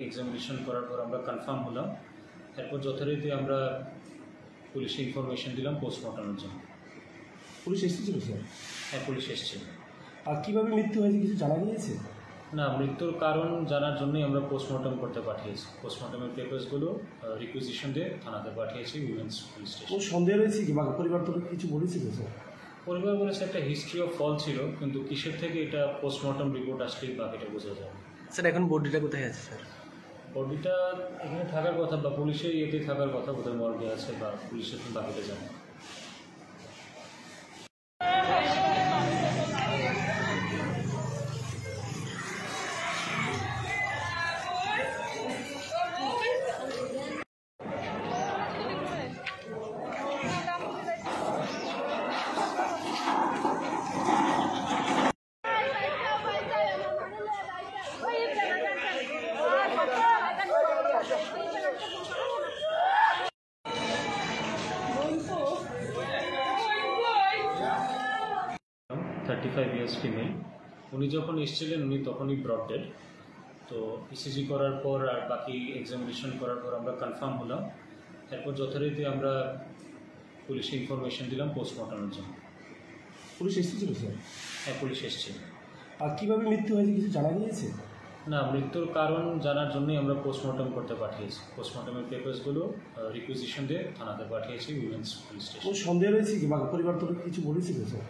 Examination করার পর আমরা কনফার্ম হলাম। এরপর যথারীতি আমরা পুলিশে ইনফরমেশন দিলাম পোস্টমর্টমের জন্য। পুলিশ এসেছিল স্যার? হ্যাঁ, পুলিশ এসেছিল। আর কীভাবে মৃত্যু হয়েছে কিছু জানা গিয়েছে? না, মৃত্যুর কারণ জানার জন্যই আমরা পোস্টমর্টম করতে পাঠিয়েছি। পোস্টমর্টমের পেপারসগুলো রিকুইজিশন দিয়ে থানাতে পাঠিয়েছি উইমেন্স পুলিশ স্টেশন। ও সন্দেহ রয়েছে কি বা পরিবার তো কিছু বলেছিল স্যার? পরিবার বলেছে একটা হিস্ট্রি অফ ফল ছিল, কিন্তু কিসের থেকে এটা পোস্টমর্টম রিপোর্ট আসলেই বাকিটা বোঝা যাবে। স্যার এখন বডিটা কোথায় আছে স্যার? বডিটা এখানে থাকার কথা বা পুলিশের ইয়েতে থাকার কথা, বোধহয় মর্গে আছে বা পুলিশের বাকিটা জানে। $35 years ফিমেল। উনি যখন এসেছিলেন উনি তখনই ব্রড ডেড। তো ইসিজি করার পর আর বাকি এক্সামিনেশন করার পর আমরা কনফার্ম হলাম। এরপর যথারীতি আমরা পুলিশে ইনফরমেশন দিলাম পোস্টমর্টমের জন্য। পুলিশ এসেছিল স্যার? হ্যাঁ, পুলিশ এসেছিল। আর কীভাবে মৃত্যু হয়েছে কিছু জানা গিয়েছে? না, মৃত্যুর কারণ জানার জন্যই আমরা পোস্টমর্টম করতে পাঠিয়েছি। পোস্টমর্টমের পেপারসগুলো রিকুইজিশন দিয়ে থানাতে পাঠিয়েছি উইমেন্স পুলিশ স্টেশন। ও সন্দেহ রয়েছে কি বা পরিবার তো কিছু বলেছিল স্যার?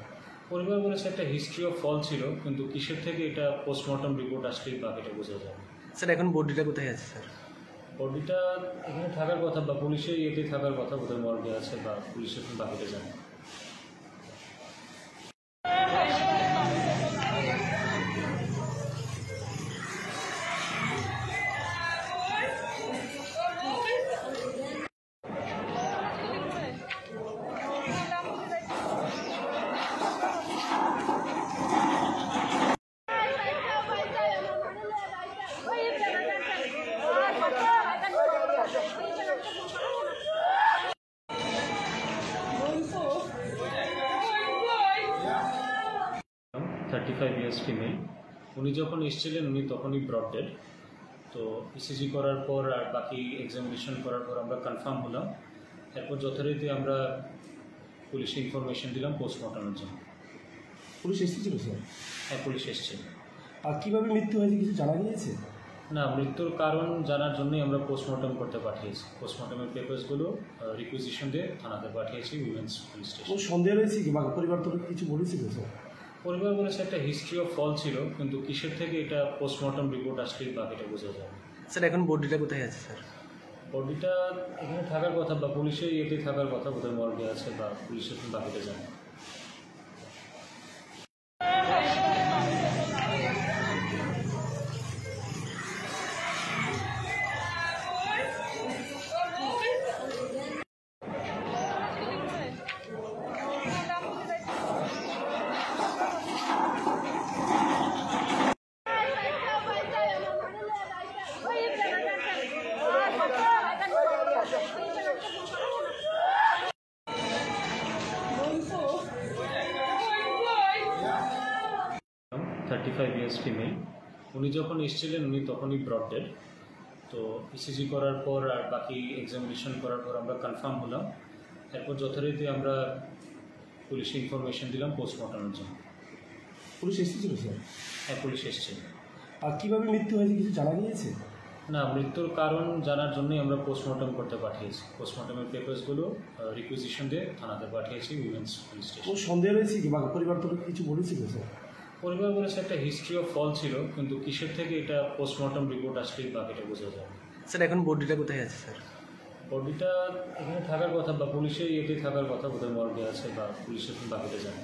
পরিবার বলেছে একটা হিস্ট্রি অফ ফল ছিল, কিন্তু কিসের থেকে এটা পোস্টমর্টম রিপোর্ট আসলেই বাকিটা বোঝা যাবে। স্যার এখন বডিটা কোথায় আছে স্যার? বডিটা এখানে থাকার কথা বা পুলিশের ইয়েতে থাকার কথা, বোধহয় মর্গে আছে বা পুলিশের বাকিটা জানে। $35 years ফিমেল। উনি যখন এসেছিলেন উনি তখনই ব্রড ডেড। তো ইসিজি করার পর আর বাকি এক্সামিনেশন করার পর আমরা কনফার্ম হলাম। এরপর যথারীতি আমরা পুলিশে ইনফরমেশন দিলাম পোস্টমর্টমের জন্য। পুলিশ এসেছিল স্যার? হ্যাঁ, পুলিশ এসেছিল। আর কীভাবে মৃত্যু হয়েছে কিছু জানা গিয়েছে? না, মৃত্যুর কারণ জানার জন্যই আমরা পোস্টমর্টম করতে পাঠিয়েছি। পোস্টমর্টমের পেপারসগুলো রিকুইজিশন দিয়ে থানাতে পাঠিয়েছি উইমেন্স পুলিশ ও স্টেশন। সন্দেহ রয়েছে কি বা পরিবার তো কিছু বলেছিল স্যার? পরিবার বলেছে একটা হিস্ট্রি অফ ফল ছিল, কিন্তু কিসের থেকে এটা পোস্টমর্টম রিপোর্ট আসলেই বাকিটা বোঝা যাবে। স্যার এখন বডিটা কোথায় আছে স্যার? বডিটা এখানে থাকার কথা বা পুলিশের ইয়েতে থাকার কথা, বোধহয় মর্গে আছে বা পুলিশের বাকিটা জানে। $35 years ফিমেল। উনি যখন এসেছিলেন উনি তখনই ব্রড ডেড। তো ইসিজি করার পর আর বাকি এক্সামিনেশন করার পর আমরা কনফার্ম হলাম। এরপর যথারীতি আমরা পুলিশে ইনফরমেশন দিলাম পোস্টমর্টমের জন্য। পুলিশ এসেছিল স্যার? হ্যাঁ, পুলিশ এসেছিল। আর কীভাবে মৃত্যু হয়েছে কিছু জানা গিয়েছে? না, মৃত্যুর কারণ জানার জন্যই আমরা পোস্টমর্টম করতে পাঠিয়েছি। পোস্টমর্টমের পেপারসগুলো রিকুইজিশন দিয়ে থানাতে পাঠিয়েছি উইমেন্স পুলিশ স্টেশন। ও সন্দেহ রয়েছে কি বা পরিবার তো কিছু বলেছিল স্যার? পরিবার বলেছে একটা হিস্ট্রি অফ ফল ছিল, কিন্তু কিসের থেকে এটা পোস্টমর্টম রিপোর্ট আসলেই বাকিটা বোঝা যাবে। স্যার এখন বডিটা কোথায় আছে স্যার? বডিটা এখানে থাকার কথা বা পুলিশের ইয়েতে থাকার কথা, বোধহয় মর্গে আছে বা পুলিশের বাকিটা জানে।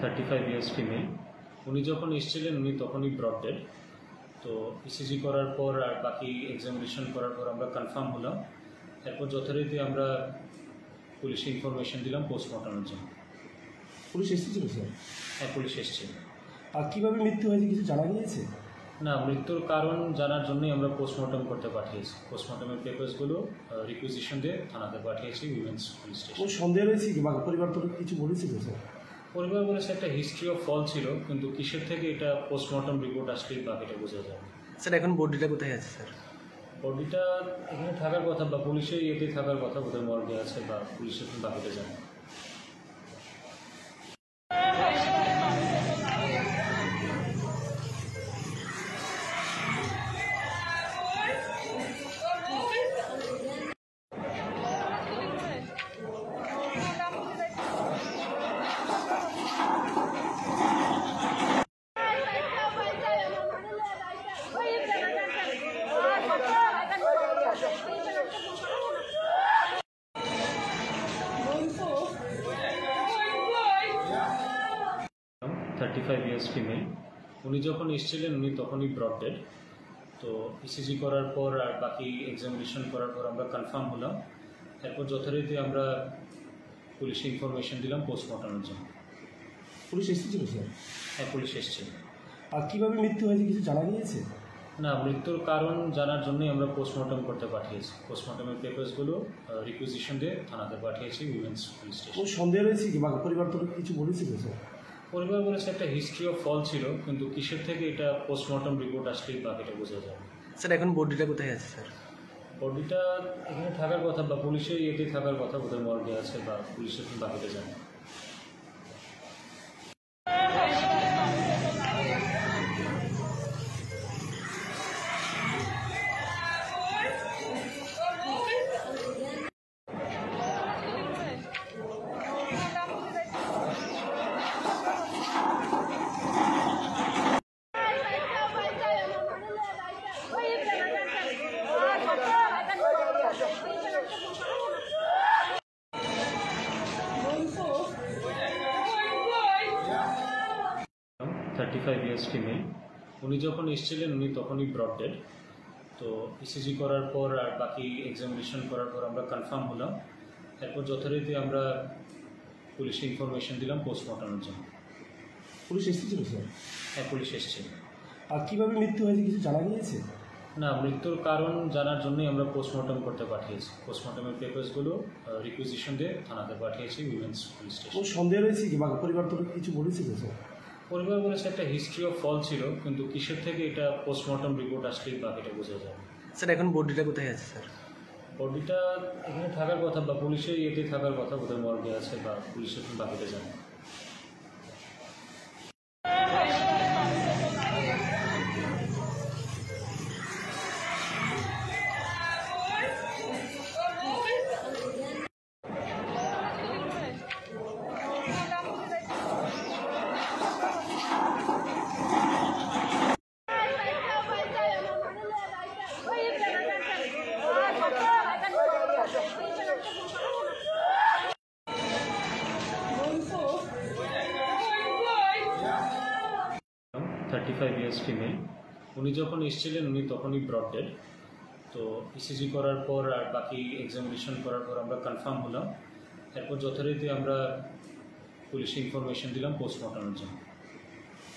$35 years ফিমেল। উনি যখন এসেছিলেন উনি তখনই ব্রড ডেড। তো ইসিজি করার পর আর বাকি এক্সামিনেশন করার পর আমরা কনফার্ম হলাম। এরপর যথারীতি আমরা পুলিশে ইনফরমেশন দিলাম পোস্টমর্টমের জন্য। পুলিশ এসেছিল স্যার? হ্যাঁ, পুলিশ এসেছিল। আর কীভাবে মৃত্যু হয়েছে কিছু জানা গিয়েছে? না, মৃত্যুর কারণ জানার জন্যই আমরা পোস্টমর্টম করতে পাঠিয়েছি। পোস্টমর্টমের পেপারসগুলো রিকুইজিশন দিয়ে থানাতে পাঠিয়েছি উইমেন্স পুলিশ স্টেশন। কোনো সন্দেহ রয়েছে কি বা পরিবার তরফে কিছু বলেছিল স্যার? পরিবার বলেছে একটা হিস্ট্রি অফ ফল ছিল, কিন্তু কিসের থেকে এটা পোস্টমর্টম রিপোর্ট আসলেই বাকিটা বোঝা যাবে। স্যার এখন বডিটা কোথায় আছে স্যার? বডিটা এখানে থাকার কথা বা পুলিশের ইয়েতে থাকার কথা, বোধহয় মর্গে আছে বা পুলিশের বাকিটা জানে। Thirty 35 years female. উনি যখন এসেছিলেন উনি তখনই ব্রড ডেড। তো ইসিজি করার পর আর বাকি এক্সামিনেশন করার পর আমরা কনফার্ম হলাম। এরপর যথারীতি আমরা পুলিশে ইনফরমেশন দিলাম পোস্টমর্টমের জন্য। পুলিশ এসেছিল স্যার? হ্যাঁ, পুলিশ এসেছিল। আর কীভাবে মৃত্যু হয়েছে কিছু জানা গিয়েছে? না, মৃত্যুর কারণ জানার জন্যই আমরা পোস্টমর্টম করতে পাঠিয়েছি। পোস্টমর্টমের পেপারসগুলো রিকুইজিশন দিয়ে থানাতে পাঠিয়েছি উইমেন্স পুলিশ স্টেশন। কোনো সন্দেহ রয়েছে কি বা পরিবার তরফে কিছু বলেছিল স্যার? পরিবার বলেছে একটা হিস্ট্রি অফ ফল ছিল, কিন্তু কিসের থেকে এটা পোস্টমর্টম রিপোর্ট আসলেই বাকিটা বোঝা যাবে। স্যার এখন বডিটা কোথায় আছে স্যার? বডিটা এখানে থাকার কথা বা পুলিশের ইয়েতে থাকার কথা, বোধহয় মর্গে আছে বা পুলিশের বাকিটা জানে। Thirty 35 years female. উনি যখন এসেছিলেন উনি তখনই ব্রড ডেড। তো ইসিজি করার পর আর বাকি এক্সামিনেশন করার পর আমরা কনফার্ম হলাম। এরপর যথারীতি আমরা পুলিশে ইনফরমেশন দিলাম পোস্টমর্টমের জন্য। পুলিশ এসেছিল স্যার? হ্যাঁ, পুলিশ এসেছিল। আর কীভাবে মৃত্যু হয়েছে কিছু জানা গিয়েছে? না, মৃত্যুর কারণ জানার জন্যই আমরা পোস্টমর্টম করতে পাঠিয়েছি। পোস্টমর্টমের পেপারসগুলো রিকুইজিশন দিয়ে থানাতে পাঠিয়েছি উইমেন্স পুলিশ স্টেশন। কোনো সন্দেহ রয়েছে কি বা পরিবার তরফে কিছু বলেছিল স্যার? পরিবার বলেছে একটা হিস্ট্রি অফ ফল ছিল, কিন্তু কিসের থেকে এটা পোস্টমর্টম রিপোর্ট আসলেই বাকিটা বোঝা যাবে। স্যার এখন বডিটা কোথায় আছে স্যার? বডিটা এখানে থাকার কথা বা পুলিশের ইয়েতে থাকার কথা, বোধহয় মর্গে আছে বা পুলিশের বাকিটা জানে। Thirty 35 years female. উনি যখন এসেছিলেন উনি তখনই ব্রড ডেড। তো ইসিজি করার পর আর বাকি এক্সামিনেশন করার পর আমরা কনফার্ম হলাম। এরপর যথারীতি আমরা পুলিশে ইনফরমেশন দিলাম পোস্টমর্টমের জন্য।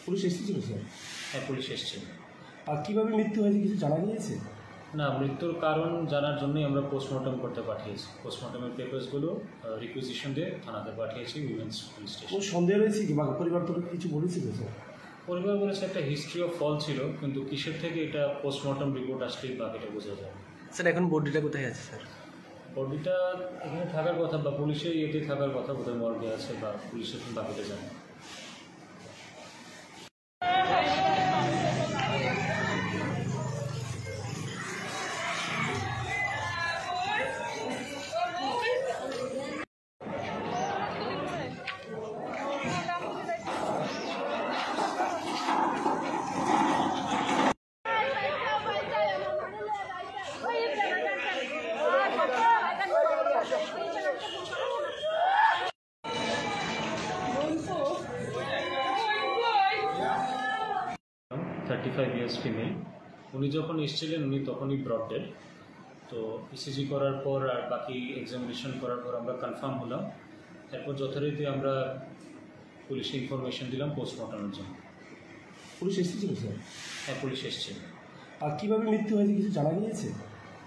পুলিশ এসেছিল স্যার? হ্যাঁ, পুলিশ এসেছিল। আর কীভাবে মৃত্যু হয়েছে কিছু জানা গিয়েছে? না, মৃত্যুর কারণ জানার জন্যই আমরা পোস্টমর্টম করতে পাঠিয়েছি। পোস্টমর্টমের পেপারসগুলো রিকুইজিশন দিয়ে থানাতে পাঠিয়েছি উইমেন্স পুলিশ স্টেশন। কোনো সন্দেহ রয়েছে কি বা পরিবার তরফে কিছু বলেছিল স্যার? পরিবার বলেছে একটা হিস্ট্রি অফ ফল ছিল, কিন্তু কিসের থেকে এটা পোস্টমর্টম রিপোর্ট আসলেই বাকিটা বোঝা যাবে। স্যার এখন বডিটা কোথায় আছে স্যার? বডিটা এখানে থাকার কথা বা পুলিশের ইয়েতে থাকার কথা, বোধহয় মর্গে আছে বা পুলিশের বাকিটা জানে। 35 ইয়ার্স ফিমেল। উনি যখন এসেছিলেন উনি তখনই ব্রড ডেড। তো ইসিজি করার পর আর বাকি এক্সামিনেশন করার পর আমরা কনফার্ম হলাম। এরপর যথারীতি আমরা পুলিশে ইনফরমেশন দিলাম পোস্টমর্টমের জন্য। পুলিশ এসেছিল স্যার? হ্যাঁ, পুলিশ এসেছিল। আর কীভাবে মৃত্যু হয়েছে কিছু জানা গিয়েছে?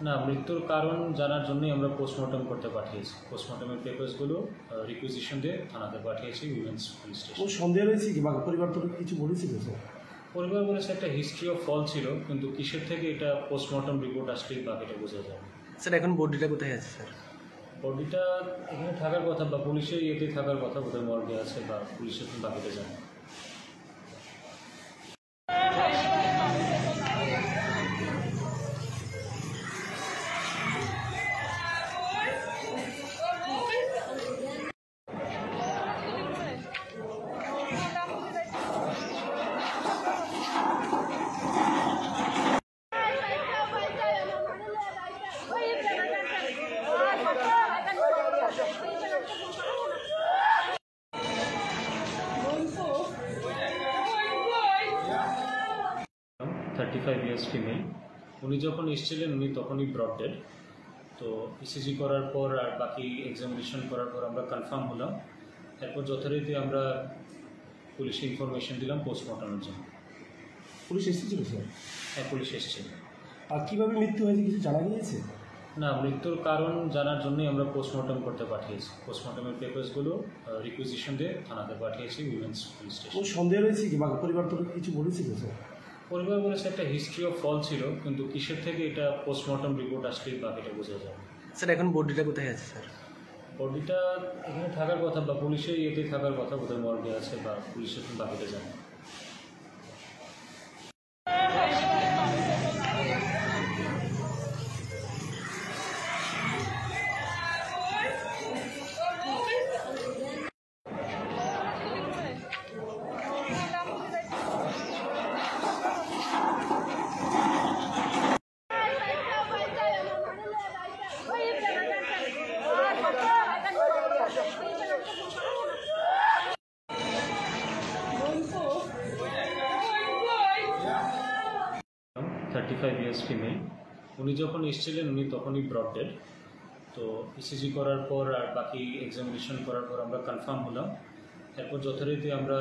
না, মৃত্যুর কারণ জানার জন্যই আমরা পোস্টমর্টম করতে পাঠিয়েছি। পোস্টমর্টমের পেপারসগুলো রিকুইজিশন দিয়ে থানাতে পাঠিয়েছি উইমেন্স পুলিশ স্টেশন। ও সন্দেহ রয়েছে কি বা পরিবার তো কিছু বলেছিল স্যার? পরিবার বলেছে একটা হিস্ট্রি অফ ফল ছিল, কিন্তু কিসের থেকে এটা পোস্টমর্টম রিপোর্ট আসলেই বাকিটা বোঝা যাবে। স্যার এখন বডিটা কোথায় আছে স্যার? বডিটা এখানে থাকার কথা বা পুলিশের ইয়েতে থাকার কথা, বোধহয় মর্গে আছে বা পুলিশের বাকিটা জানে। Thirty 35 years female. উনি যখন এসেছিলেন উনি তখনই ব্রড ডেড। তো ইসিজি করার পর আর বাকি এক্সামিনেশন করার পর আমরা কনফার্ম হলাম। এরপর যথারীতি আমরা পুলিশে ইনফরমেশন দিলাম পোস্টমর্টমের জন্য। পুলিশ এসেছিল স্যার? হ্যাঁ, পুলিশ এসেছিল। আর কীভাবে মৃত্যু হয়েছে কিছু জানা গিয়েছে? না, মৃত্যুর কারণ জানার জন্যই আমরা পোস্টমর্টম করতে পাঠিয়েছি। পোস্টমর্টমের পেপারসগুলো রিকুইজিশন দিয়ে থানাতে পাঠিয়েছি উইমেন্স পুলিশ ও স্টেশন। সন্দেহ রয়েছে কি বা পরিবার তো কিছু বলেছিল স্যার? পরিবার বলেছে একটা হিস্ট্রি অফ ফল ছিল, কিন্তু কিসের থেকে এটা পোস্টমর্টম রিপোর্ট আসলেই বাকিটা বোঝা যাবে। স্যার এখন বডিটা কোথায় আছে স্যার? বডিটা এখানে থাকার কথা বা পুলিশের ইয়েতে থাকার কথা, বোধহয় মর্গে আছে বা পুলিশের বাকিটা জানে। Thirty 35 years female. উনি যখন এসেছিলেন উনি তখনই ব্রড ডেড। তো ইসিজি করার পর আর বাকি এক্সামিনেশন করার পর আমরা কনফার্ম হলাম। এরপর যথারীতি আমরা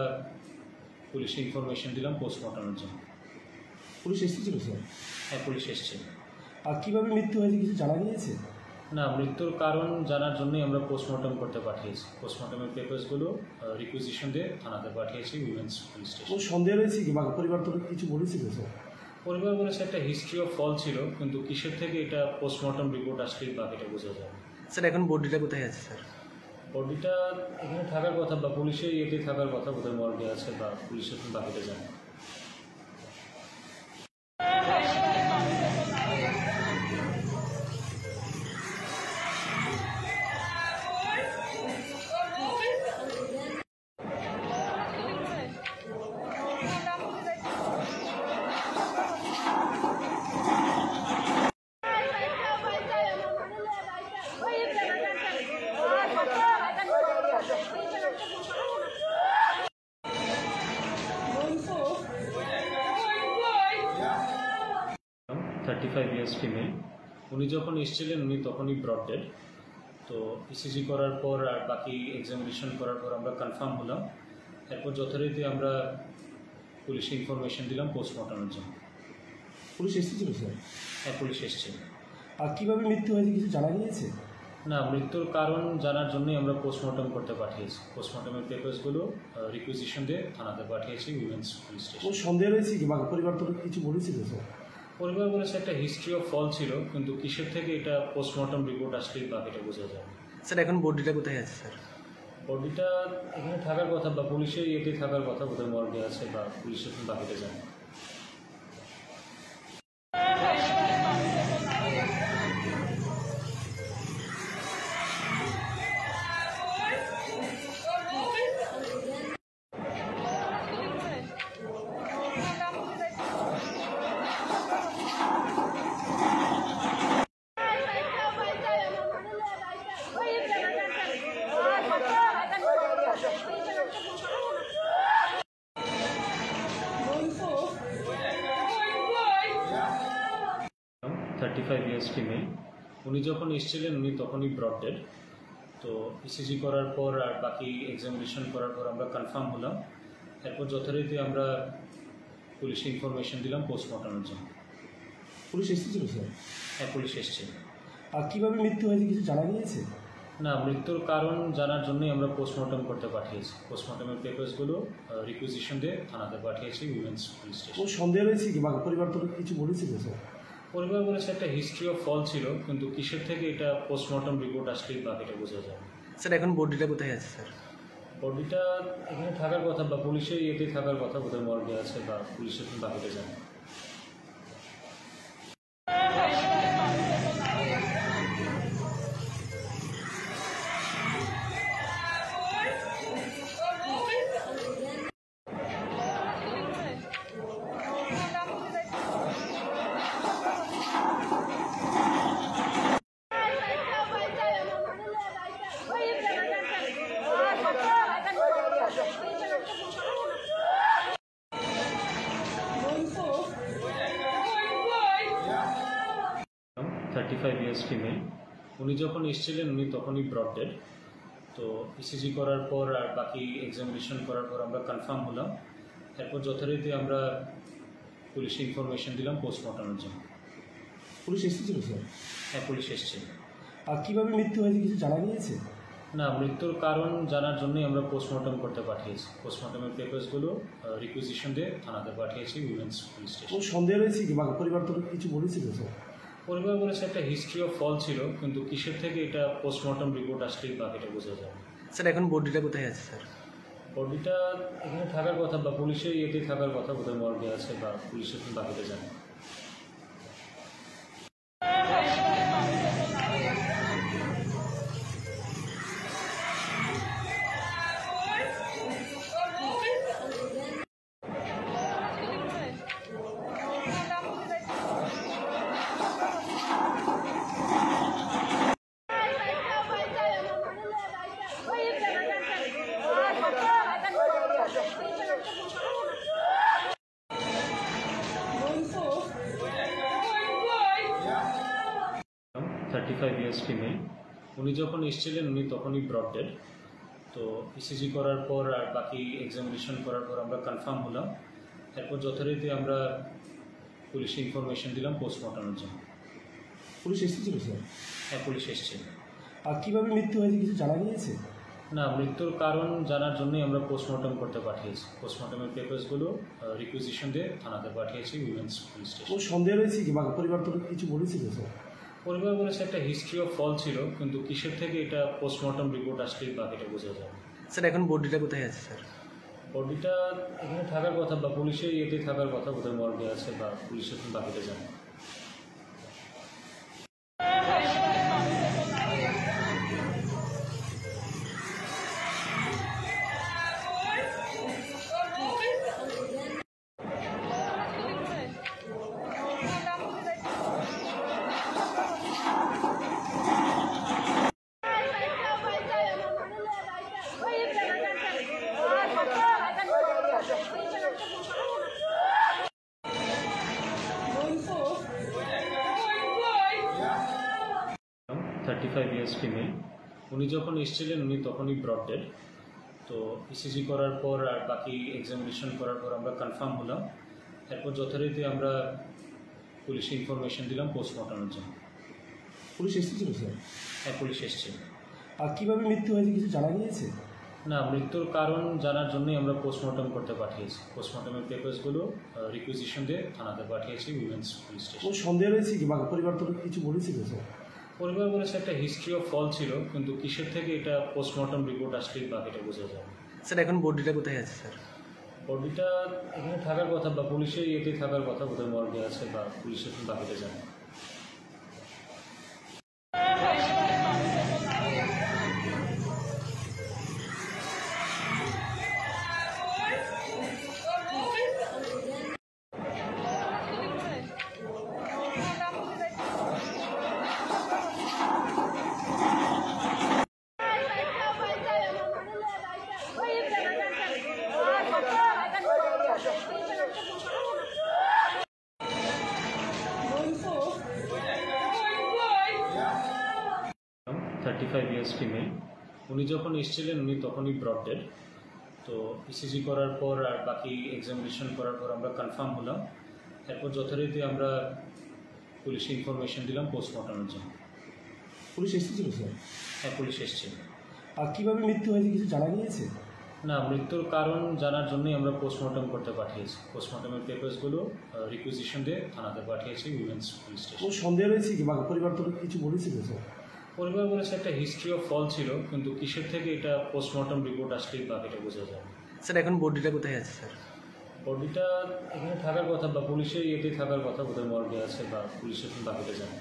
পুলিশে ইনফরমেশন দিলাম পোস্টমর্টমের জন্য। পুলিশ এসেছিল স্যার? হ্যাঁ, পুলিশ এসেছিল। আর কীভাবে মৃত্যু হয়েছে কিছু জানা গিয়েছে? না, মৃত্যুর কারণ জানার জন্যই আমরা পোস্টমর্টম করতে পাঠিয়েছি। পোস্টমর্টমের পেপারসগুলো রিকুইজিশন দিয়ে থানাতে পাঠিয়েছি উইমেন্স পুলিশ ও স্টেশন। সন্দেহ রয়েছে কি বা পরিবার তো কিছু বলেছিল স্যার? পরিবার বলেছে একটা হিস্ট্রি অফ ফল ছিল, কিন্তু কিসের থেকে এটা পোস্টমর্টম রিপোর্ট আসলেই বাকিটা বোঝা যাবে। স্যার এখন বডিটা কোথায় আছে স্যার? বডিটা এখানে থাকার কথা বা পুলিশের ইয়েতে থাকার কথা, বোধহয় মর্গে আছে বা পুলিশের বাকিটা জানে। Thirty 35 years female. উনি যখন এসেছিলেন উনি তখনই ব্রড ডেড। তো ইসিজি করার পর আর বাকি এক্সামিনেশন করার পর আমরা কনফার্ম হলাম। এরপর যথারীতি আমরা পুলিশে ইনফরমেশন দিলাম পোস্টমর্টমের জন্য। পুলিশ এসেছিল স্যার? হ্যাঁ, পুলিশ এসেছিল। আর কীভাবে মৃত্যু হয়েছে কিছু জানা গিয়েছে? না, মৃত্যুর কারণ জানার জন্যই আমরা পোস্টমর্টম করতে পাঠিয়েছি। পোস্টমর্টমের পেপারসগুলো রিকুইজিশন দিয়ে থানাতে পাঠিয়েছি উইমেন্স পুলিশ ও স্টেশন। সন্দেহ রয়েছে কি বা পরিবার তো কিছু বলেছিল স্যার? পরিবার বলেছে একটা হিস্ট্রি অফ ফল ছিল, কিন্তু কিসের থেকে এটা পোস্টমর্টম রিপোর্ট আসলেই বাকিটা বোঝা যাবে। স্যার এখন বডিটা কোথায় আছে স্যার? বডিটা এখানে থাকার কথা বা পুলিশের ইয়েতে থাকার কথা, বোধহয় মর্গে আছে বা পুলিশের বাকিটা জানে। 35 ইয়ার্স ফিমেল। উনি যখন এসেছিলেন উনি তখনই ব্রড ডেড। তো ইসিজি করার পর আর বাকি এক্সামিনেশন করার পর আমরা কনফার্ম হলাম। এরপর যথারীতি আমরা পুলিশে ইনফরমেশন দিলাম পোস্টমর্টমের জন্য। পুলিশ এসেছিল স্যার? হ্যাঁ, পুলিশ এসেছিল। আর কীভাবে মৃত্যু হয়েছে কিছু জানা গিয়েছে? না, মৃত্যুর কারণ জানার জন্যই আমরা পোস্টমর্টম করতে পাঠিয়েছি। পোস্টমর্টমের পেপারসগুলো রিকুইজিশন দিয়ে থানাতে পাঠিয়েছি উইমেন্স পুলিশ স্টেশন। ও সন্দেহ রয়েছে কি বা পরিবার তো কিছু বলেছিল স্যার? পরিবার বলেছে একটা হিস্ট্রি অফ ফল ছিল, কিন্তু কিসের থেকে এটা পোস্টমর্টম রিপোর্ট আসলেই বাকিটা বোঝা যাবে। স্যার এখন বডিটা কোথায় আছে স্যার? বডিটা এখানে থাকার কথা বা পুলিশের ইয়েতে থাকার কথা, বোধহয় মর্গে আছে বা পুলিশের বাকিটা জানে। Thirty 35 years female. উনি যখন এসেছিলেন উনি তখনই ব্রড ডেড। তো ইসিজি করার পর আর বাকি এক্সামিনেশন করার পর আমরা কনফার্ম হলাম। এরপর যথারীতি আমরা পুলিশে ইনফরমেশন দিলাম পোস্টমর্টমের জন্য। পুলিশ এসেছিল স্যার? হ্যাঁ, পুলিশ এসেছিল। আর কীভাবে মৃত্যু হয়েছে কিছু জানা গিয়েছে? না, মৃত্যুর কারণ জানার জন্যই আমরা পোস্টমর্টম করতে পাঠিয়েছি। পোস্টমর্টমের পেপারসগুলো রিকুইজিশন দিয়ে থানাতে পাঠিয়েছি উইমেন্স পুলিশ ও স্টেশন। সন্দেহ রয়েছে কি বা পরিবার তো কিছু বলেছিল স্যার? পরিবার বলেছে একটা হিস্ট্রি অফ ফল ছিল, কিন্তু কিসের থেকে এটা পোস্টমর্টম রিপোর্ট আসলেই বাকিটা বোঝা যাবে। স্যার এখন বডিটা কোথায় আছে স্যার? বডিটা এখানে থাকার কথা বা পুলিশের ইয়েতে থাকার কথা, বোধহয় মর্গে আছে বা পুলিশের বাকিটা জানে। Thirty 35 years female. উনি যখন এসেছিলেন উনি তখনই ব্রড ডেড। তো ইসিজি করার পর আর বাকি এক্সামিনেশন করার পর আমরা কনফার্ম হলাম। এরপর যথারীতি আমরা পুলিশে ইনফরমেশন দিলাম পোস্টমর্টমের জন্য। পুলিশ এসেছিল স্যার? হ্যাঁ, পুলিশ এসেছিল। আর কীভাবে মৃত্যু হয়েছে কিছু জানা গিয়েছে? না, মৃত্যুর কারণ জানার জন্যই আমরা পোস্টমর্টম করতে পাঠিয়েছি। পোস্টমর্টমের পেপারসগুলো রিকুইজিশন দিয়ে থানাতে পাঠিয়েছি উইমেন্স পুলিশ ও স্টেশন। সন্দেহ রয়েছে কি বা পরিবার তো কিছু বলেছিল স্যার? পরিবার বলেছে একটা হিস্ট্রি অফ ফল ছিল, কিন্তু কিসের থেকে এটা পোস্টমর্টম রিপোর্ট আসলেই বাকিটা বোঝা যাবে। স্যার এখন বডিটা কোথায় আছে স্যার? বডিটা এখানে থাকার কথা বা পুলিশের ইয়েতে থাকার কথা, বোধহয় মর্গে আছে বা পুলিশের বাকিটা জানে। Thirty 35 years female. উনি যখন এসেছিলেন উনি তখনই ব্রড ডেড। তো ইসিজি করার পর আর বাকি এক্সামিনেশন করার পর আমরা কনফার্ম হলাম। এরপর যথারীতি আমরা পুলিশে ইনফরমেশন দিলাম পোস্টমর্টমের জন্য। পুলিশ এসেছিল স্যার? হ্যাঁ, পুলিশ এসেছিল। আর কীভাবে মৃত্যু হয়েছে কিছু জানা গিয়েছে? না, মৃত্যুর কারণ জানার জন্যই আমরা পোস্টমর্টম করতে পাঠিয়েছি। পোস্টমর্টমের পেপারসগুলো রিকুইজিশন দিয়ে থানাতে পাঠিয়েছি উইমেন্স পুলিশ ও স্টেশন। সন্দেহ রয়েছে কি বা পরিবার তো কিছু বলেছিল স্যার? পরিবার বলেছে একটা হিস্ট্রি অফ ফল ছিল, কিন্তু কিসের থেকে এটা পোস্টমর্টম রিপোর্ট আসলেই বাকিটা বোঝা যাবে। স্যার এখন বডিটা কোথায় আছে স্যার? বডিটা এখানে থাকার কথা বা পুলিশের ইয়েতে থাকার কথা, বোধহয় মর্গে আছে বা পুলিশের বাকিটা জানে। 35 ইয়ার্স ফিমেল। উনি যখন এসেছিলেন উনি তখনই ব্রড ডেড। তো ইসিজি করার পর আর বাকি এক্সামিনেশন করার পর আমরা কনফার্ম হলাম। এরপর যথারীতি আমরা পুলিশে ইনফরমেশন দিলাম পোস্টমর্টমের জন্য। পুলিশ এসেছিল স্যার? হ্যাঁ, পুলিশ এসেছিল। আর কীভাবে মৃত্যু হয়েছে কিছু জানা গিয়েছে? না, মৃত্যুর কারণ জানার জন্যই আমরা পোস্টমর্টম করতে পাঠিয়েছি। পোস্টমর্টমের পেপারসগুলো রিকুইজিশন দিয়ে থানাতে পাঠিয়েছি উইমেন্স পুলিশ স্টেশন। কোনো সন্দেহ রয়েছে কি বা পরিবার তো কিছু বলেছিল স্যার? পরিবার বলেছে একটা হিস্ট্রি অফ ফল ছিল, কিন্তু কিসের থেকে এটা পোস্টমর্টম রিপোর্ট আসলেই বাকিটা বোঝা যাবে। স্যার এখন বডিটা কোথায় আছে স্যার? বডিটা এখানে থাকার কথা বা পুলিশের ইয়েতে থাকার কথা, বোধহয় মর্গে আছে বা পুলিশের বাকিটা জানে।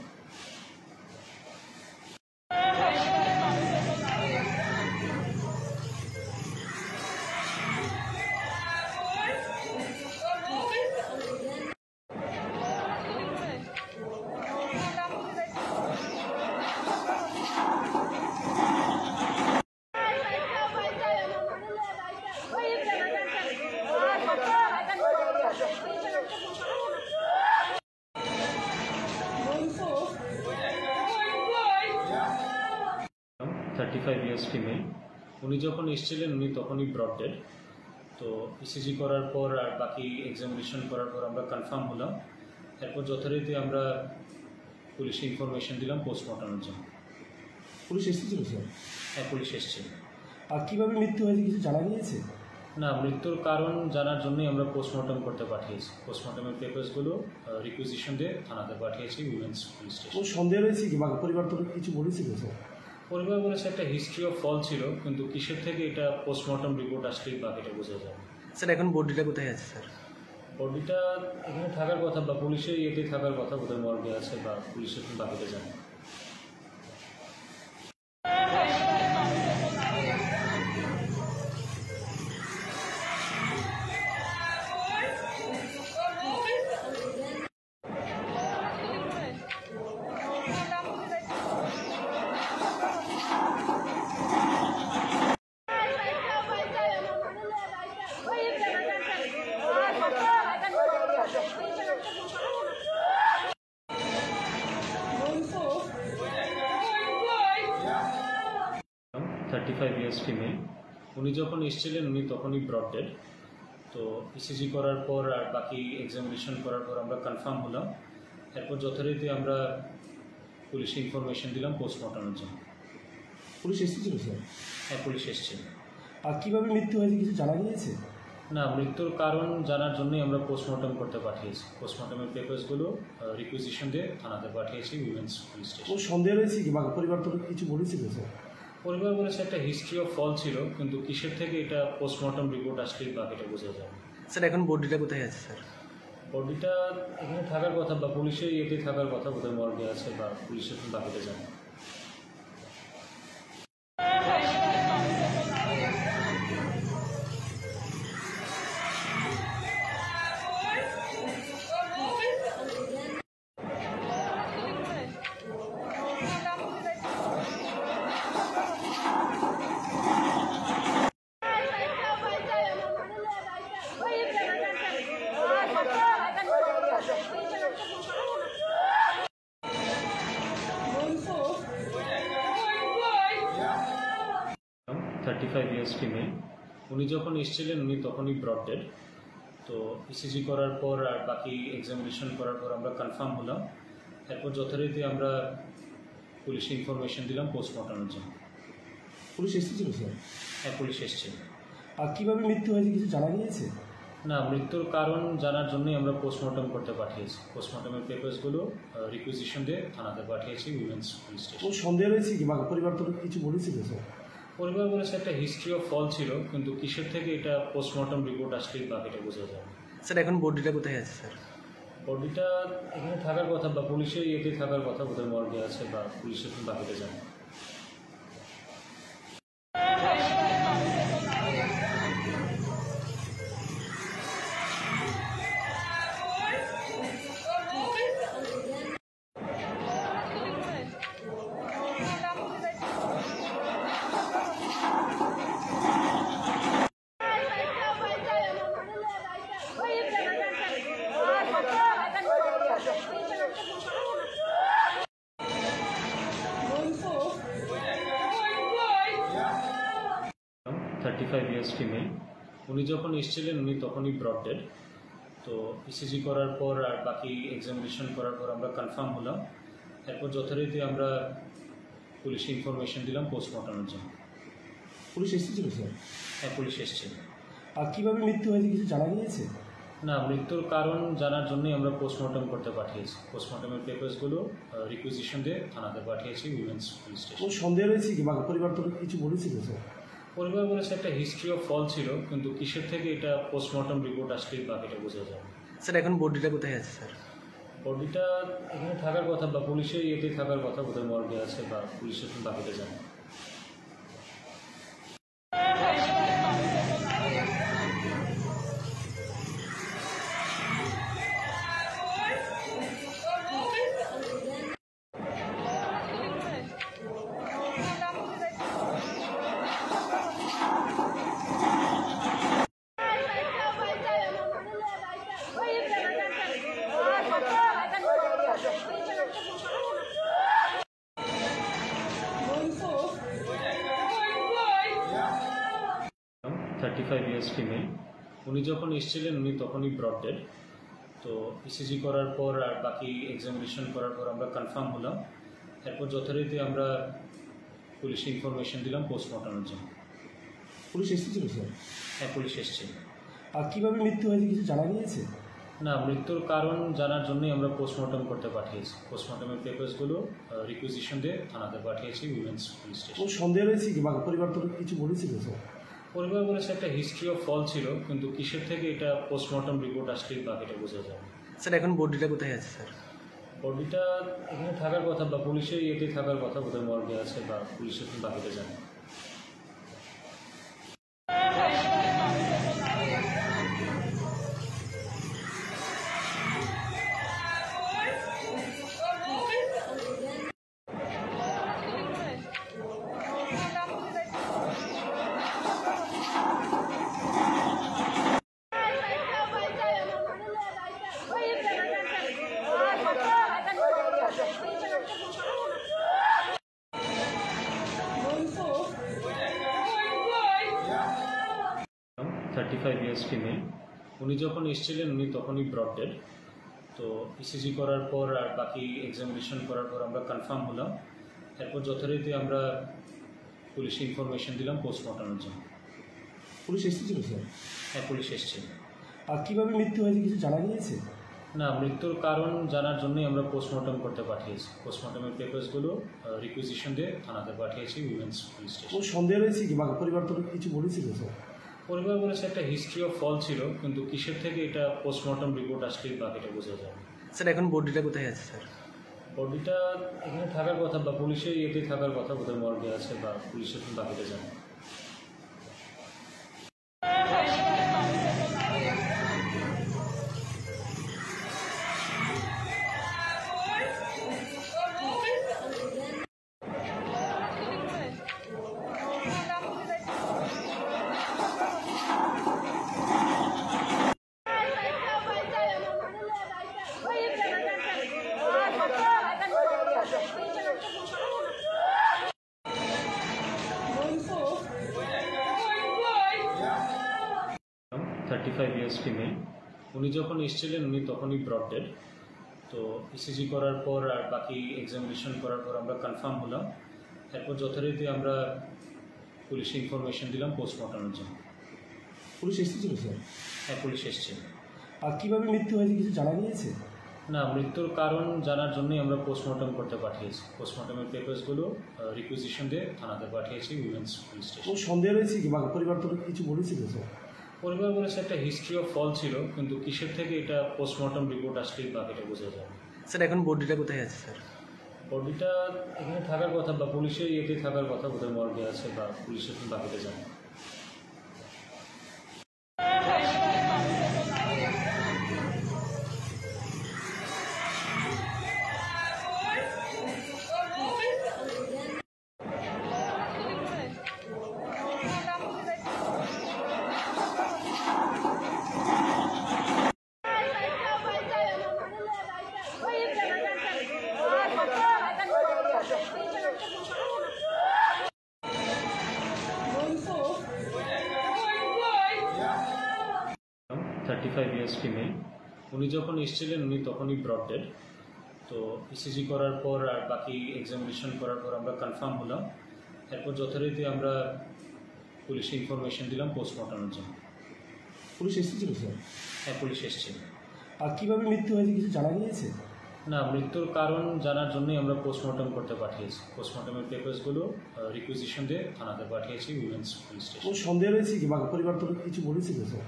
Thirty 35 years female. উনি যখন এসেছিলেন উনি তখনই ব্রড ডেড। তো ইসিজি করার পর আর বাকি এক্সামিনেশন করার পর আমরা কনফার্ম হলাম। এরপর যথারীতি আমরা পুলিশে ইনফরমেশন দিলাম পোস্টমর্টমের জন্য। পুলিশ এসেছিল স্যার? হ্যাঁ, পুলিশ এসেছিল। আর কীভাবে মৃত্যু হয়েছে কিছু জানা গিয়েছে? না, মৃত্যুর কারণ জানার জন্যই আমরা পোস্টমর্টম করতে পাঠিয়েছি। পোস্টমর্টমের পেপারসগুলো রিকুইজিশন দিয়ে থানাতে পাঠিয়েছি উইমেন্স পুলিশ স্টেশন। কোনো সন্দেহ রয়েছে কি বা পরিবার তো কিছু বলেছিল স্যার? পরিবার বলেছে একটা হিস্ট্রি অফ ফল ছিল, কিন্তু কিসের থেকে এটা পোস্টমর্টম রিপোর্ট আসলেই বাকিটা বোঝা যাবে। স্যার এখন বডিটা কোথায় আছে স্যার? বডিটা এখানে থাকার কথা বা পুলিশের ইয়েতে থাকার কথা, বোধহয় মর্গে আছে বা পুলিশের বাকিটা জানে। Thirty 35 years female. উনি যখন এসেছিলেন উনি তখনই ব্রড ডেড। তো ইসিজি করার পর আর বাকি এক্সামিনেশন করার পর আমরা কনফার্ম হলাম। এরপর যথারীতি আমরা পুলিশে ইনফরমেশন দিলাম পোস্টমর্টমের জন্য। পুলিশ এসেছিল স্যার? হ্যাঁ, পুলিশ এসেছিল। আর কীভাবে মৃত্যু হয়েছে কিছু জানা গিয়েছে? না, মৃত্যুর কারণ জানার জন্যই আমরা পোস্টমর্টম করতে পাঠিয়েছি। পোস্টমর্টমের পেপারসগুলো রিকুইজিশন দিয়ে থানাতে পাঠিয়েছি উইমেন্স পুলিশ স্টেশন। কোনো সন্দেহ রয়েছে কি বা পরিবার তো কিছু বলেছিল স্যার? পরিবার বলেছে একটা হিস্ট্রি অফ ফল ছিল, কিন্তু কিসের থেকে এটা পোস্টমর্টম রিপোর্ট আসলেই বাকিটা বোঝা যাবে। স্যার এখন বডিটা কোথায় আছে স্যার? বডিটা এখানে থাকার কথা বা পুলিশের ইয়েতে থাকার কথা, বোধহয় মর্গে আছে বা পুলিশের বাকিটা জানে। Thirty 35 years female. উনি যখন এসেছিলেন উনি তখনই ব্রড ডেড। তো ইসিজি করার পর আর বাকি এক্সামিনেশন করার পর আমরা কনফার্ম হলাম। এরপর যথারীতি আমরা পুলিশে ইনফরমেশন দিলাম পোস্টমর্টমের জন্য। পুলিশ এসেছিল স্যার? হ্যাঁ, পুলিশ এসেছিল। আর কীভাবে মৃত্যু হয়েছে কিছু জানা গিয়েছে? না, মৃত্যুর কারণ জানার জন্যই আমরা পোস্টমর্টম করতে পাঠিয়েছি। পোস্টমর্টমের পেপারসগুলো রিকুইজিশন দিয়ে থানাতে পাঠিয়েছি উইমেন্স পুলিশ স্টেশন। কোনো সন্দেহ রয়েছে কি বা পরিবার তো কিছু বলেছিল স্যার? পরিবার বলেছে একটা হিস্ট্রি অফ ফল ছিল, কিন্তু কিসের থেকে এটা পোস্টমর্টম রিপোর্ট আসলেই বাকিটা বোঝা যাবে। স্যার এখন বডিটা কোথায় আছে স্যার? বডিটা এখানে থাকার কথা বা পুলিশের ইয়েতে থাকার কথা, বোধহয় মর্গে আছে বা পুলিশের বাকিটা জানে। 35 ইয়ার্স ফিমেল। উনি যখন এসেছিলেন উনি তখনই ব্রড ডেড। তো ইসিজি করার পর আর বাকি এক্সামিনেশন করার পর আমরা কনফার্ম হলাম। এরপর যথারীতি আমরা পুলিশে ইনফরমেশন দিলাম পোস্টমর্টমের জন্য। পুলিশ এসেছিল স্যার? হ্যাঁ, পুলিশ এসেছিল। আর কীভাবে মৃত্যু হয়েছে কিছু জানা গিয়েছে? না, মৃত্যুর কারণ জানার জন্যই আমরা পোস্টমর্টম করতে পাঠিয়েছি। পোস্টমর্টমের পেপারসগুলো রিকুইজিশন দিয়ে থানাতে পাঠিয়েছি উইমেন্স পুলিশ স্টেশন। কোনো সন্দেহ রয়েছে কি বা পরিবার তো কিছু বলেছিল স্যার? পরিবার বলেছে একটা হিস্ট্রি অফ ফল ছিল, কিন্তু কিসের থেকে এটা পোস্টমর্টম রিপোর্ট আসলেই বাকিটা বোঝা যাবে। স্যার এখন বডিটা কোথায় আছে স্যার? বডিটা এখানে থাকার কথা বা পুলিশের ইয়েতে থাকার কথা, বোধহয় মর্গে আছে বা পুলিশের বাকিটা জানে। Thirty 35 years female. উনি যখন এসেছিলেন উনি তখনই ব্রড ডেড। তো ইসিজি করার পর আর বাকি এক্সামিনেশন করার পর আমরা কনফার্ম হলাম। এরপর যথারীতি আমরা পুলিশে ইনফরমেশন দিলাম পোস্টমর্টমের জন্য। পুলিশ এসেছিল স্যার? হ্যাঁ, পুলিশ এসেছিল। আর কীভাবে মৃত্যু হয়েছে কিছু জানা গিয়েছে? না, মৃত্যুর কারণ জানার জন্যই আমরা পোস্টমর্টম করতে পাঠিয়েছি। পোস্টমর্টমের পেপারসগুলো রিকুইজিশন দিয়ে থানাতে পাঠিয়েছি উইমেন্স পুলিশ স্টেশন। কোনো সন্দেহ রয়েছে কি বা পরিবার তো কিছু বলেছিল স্যার? পরিবার বলেছে একটা হিস্ট্রি অফ ফল ছিল, কিন্তু কিসের থেকে এটা পোস্টমর্টম রিপোর্ট আসলেই বাকিটা বোঝা যাবে। স্যার এখন বডিটা কোথায় আছে স্যার? বডিটা এখানে থাকার কথা বা পুলিশের ইয়েতে থাকার কথা, বোধহয় মর্গে আছে বা পুলিশের বাকিটা জানে। Thirty 35 years female. উনি যখন এসেছিলেন উনি তখনই ব্রড ডেড। তো ইসিজি করার পর আর বাকি এক্সামিনেশন করার পর আমরা কনফার্ম হলাম। এরপর যথারীতি আমরা পুলিশে ইনফরমেশন দিলাম পোস্টমর্টমের জন্য। পুলিশ এসেছিল স্যার? হ্যাঁ, পুলিশ এসেছিল। আর কীভাবে মৃত্যু হয়েছে কিছু জানা গিয়েছে? না, মৃত্যুর কারণ জানার জন্যই আমরা পোস্টমর্টম করতে পাঠিয়েছি। পোস্টমর্টমের পেপারসগুলো রিকুইজিশন দিয়ে থানাতে পাঠিয়েছি উইমেন্স পুলিশ স্টেশন। কোনো সন্দেহ রয়েছে কি বা পরিবার তো কিছু বলেছিল স্যার? পরিবার বলেছে একটা হিস্ট্রি অফ ফল ছিল, কিন্তু কিসের থেকে এটা পোস্টমর্টম রিপোর্ট আসলেই বাকিটা বোঝা যাবে। স্যার এখন বডিটা কোথায় আছে স্যার? বডিটা এখানে থাকার কথা বা পুলিশের ইয়েতে থাকার কথা, বোধহয় মর্গে আছে বা পুলিশের বাকিটা জানে। Thirty 35 years female. উনি যখন এসেছিলেন উনি তখনই ব্রড ডেড। তো ইসিজি করার পর আর বাকি এক্সামিনেশন করার পর আমরা কনফার্ম হলাম। এরপর যথারীতি আমরা পুলিশে ইনফরমেশন দিলাম পোস্টমর্টমের জন্য। পুলিশ এসেছিল স্যার? হ্যাঁ, পুলিশ এসেছিল। আর কীভাবে মৃত্যু হয়েছে কিছু জানা গিয়েছে? না, মৃত্যুর কারণ জানার জন্যই আমরা পোস্টমর্টম করতে পাঠিয়েছি। পোস্টমর্টমের পেপারসগুলো রিকুইজিশন দিয়ে থানাতে পাঠিয়েছি উইমেন্স পুলিশ স্টেশন। কোনো সন্দেহ রয়েছে কি বা পরিবার তো কিছু বলেছিল স্যার? পরিবার বলেছে একটা হিস্ট্রি অফ ফল ছিল, কিন্তু কিসের থেকে এটা পোস্টমর্টম রিপোর্ট আসলেই বাকিটা বোঝা যাবে। স্যার এখন বডিটা কোথায় আছে স্যার? বডিটা এখানে থাকার কথা বা পুলিশের ইয়েতে থাকার কথা, বোধহয় মর্গে আছে বা পুলিশের বাকিটা জানে। 35 ইয়ার্স ফিমেল। উনি যখন এসেছিলেন উনি তখনই ব্রড ডেড। তো ইসিজি করার পর আর বাকি এক্সামিনেশন করার পর আমরা কনফার্ম হলাম। এরপর যথারীতি আমরা পুলিশে ইনফরমেশন দিলাম পোস্টমর্টমের জন্য। পুলিশ এসেছিল স্যার? হ্যাঁ, পুলিশ এসেছিল। আর কীভাবে মৃত্যু হয়েছে কিছু জানা গিয়েছে? না, মৃত্যুর কারণ জানার জন্যই আমরা পোস্টমর্টম করতে পাঠিয়েছি। পোস্টমর্টমের পেপারসগুলো রিকুইজিশন দিয়ে থানাতে পাঠিয়েছি উইমেন্স পুলিশ স্টেশন। কোনো সন্দেহ রয়েছে কি বা পরিবার তরফে কিছু বলেছিল স্যার?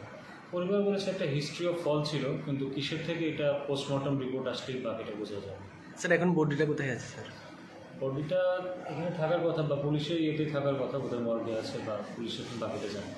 পরিবার বলেছে একটা হিস্ট্রি অফ ফল ছিল, কিন্তু কিসের থেকে এটা পোস্টমর্টম রিপোর্ট আসলেই বাকিটা বোঝা যাবে। স্যার এখন বডিটা কোথায় আছে স্যার? বডিটা এখানে থাকার কথা বা পুলিশের ইয়েতে থাকার কথা, বোধহয় মর্গে আছে বা পুলিশের বাকিটা জানে।